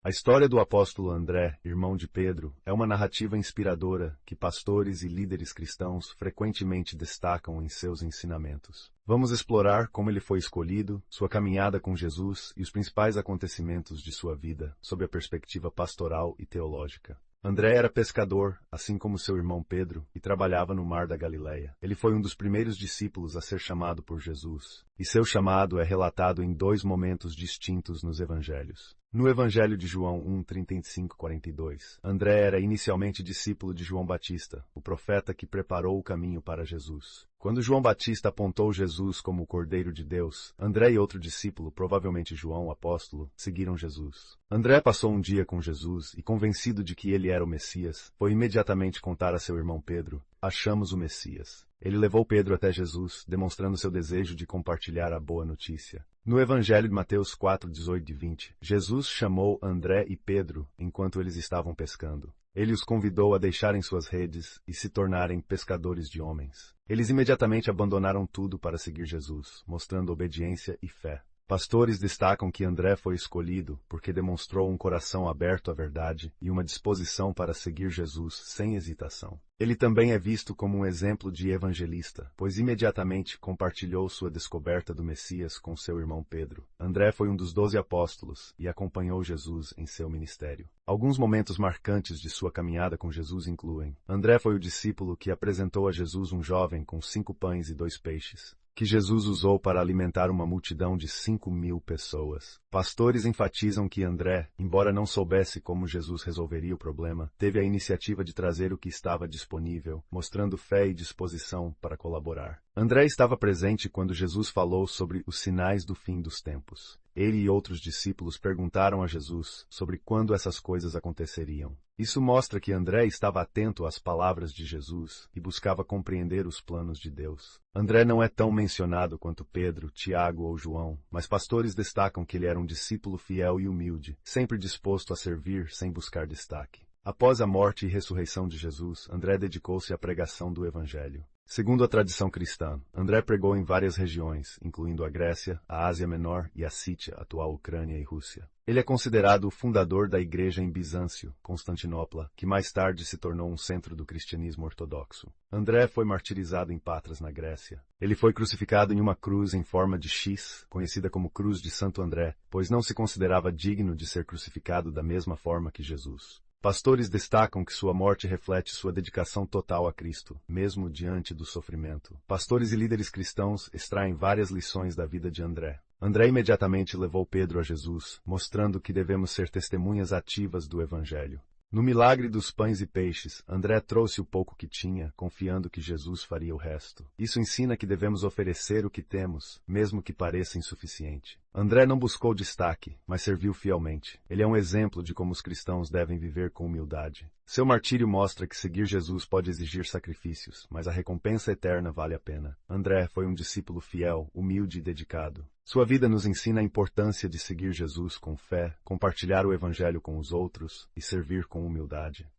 A história do apóstolo André, irmão de Pedro, é uma narrativa inspiradora que pastores e líderes cristãos frequentemente destacam em seus ensinamentos. Vamos explorar como ele foi escolhido, sua caminhada com Jesus e os principais acontecimentos de sua vida, sob a perspectiva pastoral e teológica. André era pescador, assim como seu irmão Pedro, e trabalhava no mar da Galileia. Ele foi um dos primeiros discípulos a ser chamado por Jesus, e seu chamado é relatado em dois momentos distintos nos evangelhos. No Evangelho de João 1:35-42, André era inicialmente discípulo de João Batista, o profeta que preparou o caminho para Jesus. Quando João Batista apontou Jesus como o Cordeiro de Deus, André e outro discípulo, provavelmente João, o apóstolo, seguiram Jesus. André passou um dia com Jesus e, convencido de que ele era o Messias, foi imediatamente contar a seu irmão Pedro: "Achamos o Messias." Ele levou Pedro até Jesus, demonstrando seu desejo de compartilhar a boa notícia. No Evangelho de Mateus 4:18-20, Jesus chamou André e Pedro enquanto eles estavam pescando. Ele os convidou a deixarem suas redes e se tornarem pescadores de homens. Eles imediatamente abandonaram tudo para seguir Jesus, mostrando obediência e fé. Pastores destacam que André foi escolhido porque demonstrou um coração aberto à verdade e uma disposição para seguir Jesus sem hesitação. Ele também é visto como um exemplo de evangelista, pois imediatamente compartilhou sua descoberta do Messias com seu irmão Pedro. André foi um dos 12 apóstolos e acompanhou Jesus em seu ministério. Alguns momentos marcantes de sua caminhada com Jesus incluem: André foi o discípulo que apresentou a Jesus um jovem com 5 pães e 2 peixes, que Jesus usou para alimentar uma multidão de 5.000 pessoas. Pastores enfatizam que André, embora não soubesse como Jesus resolveria o problema, teve a iniciativa de trazer o que estava disponível, mostrando fé e disposição para colaborar. André estava presente quando Jesus falou sobre os sinais do fim dos tempos. Ele e outros discípulos perguntaram a Jesus sobre quando essas coisas aconteceriam. Isso mostra que André estava atento às palavras de Jesus e buscava compreender os planos de Deus. André não é tão mencionado quanto Pedro, Tiago ou João, mas pastores destacam que ele era um discípulo fiel e humilde, sempre disposto a servir sem buscar destaque. Após a morte e ressurreição de Jesus, André dedicou-se à pregação do Evangelho. Segundo a tradição cristã, André pregou em várias regiões, incluindo a Grécia, a Ásia Menor e a Sítia, atual Ucrânia e Rússia. Ele é considerado o fundador da igreja em Bizâncio, Constantinopla, que mais tarde se tornou um centro do cristianismo ortodoxo. André foi martirizado em Patras, na Grécia. Ele foi crucificado em uma cruz em forma de X, conhecida como Cruz de Santo André, pois não se considerava digno de ser crucificado da mesma forma que Jesus. Pastores destacam que sua morte reflete sua dedicação total a Cristo, mesmo diante do sofrimento. Pastores e líderes cristãos extraem várias lições da vida de André. André imediatamente levou Pedro a Jesus, mostrando que devemos ser testemunhas ativas do Evangelho. No milagre dos pães e peixes, André trouxe o pouco que tinha, confiando que Jesus faria o resto. Isso ensina que devemos oferecer o que temos, mesmo que pareça insuficiente. André não buscou destaque, mas serviu fielmente. Ele é um exemplo de como os cristãos devem viver com humildade. Seu martírio mostra que seguir Jesus pode exigir sacrifícios, mas a recompensa eterna vale a pena. André foi um discípulo fiel, humilde e dedicado. Sua vida nos ensina a importância de seguir Jesus com fé, compartilhar o Evangelho com os outros e servir com humildade.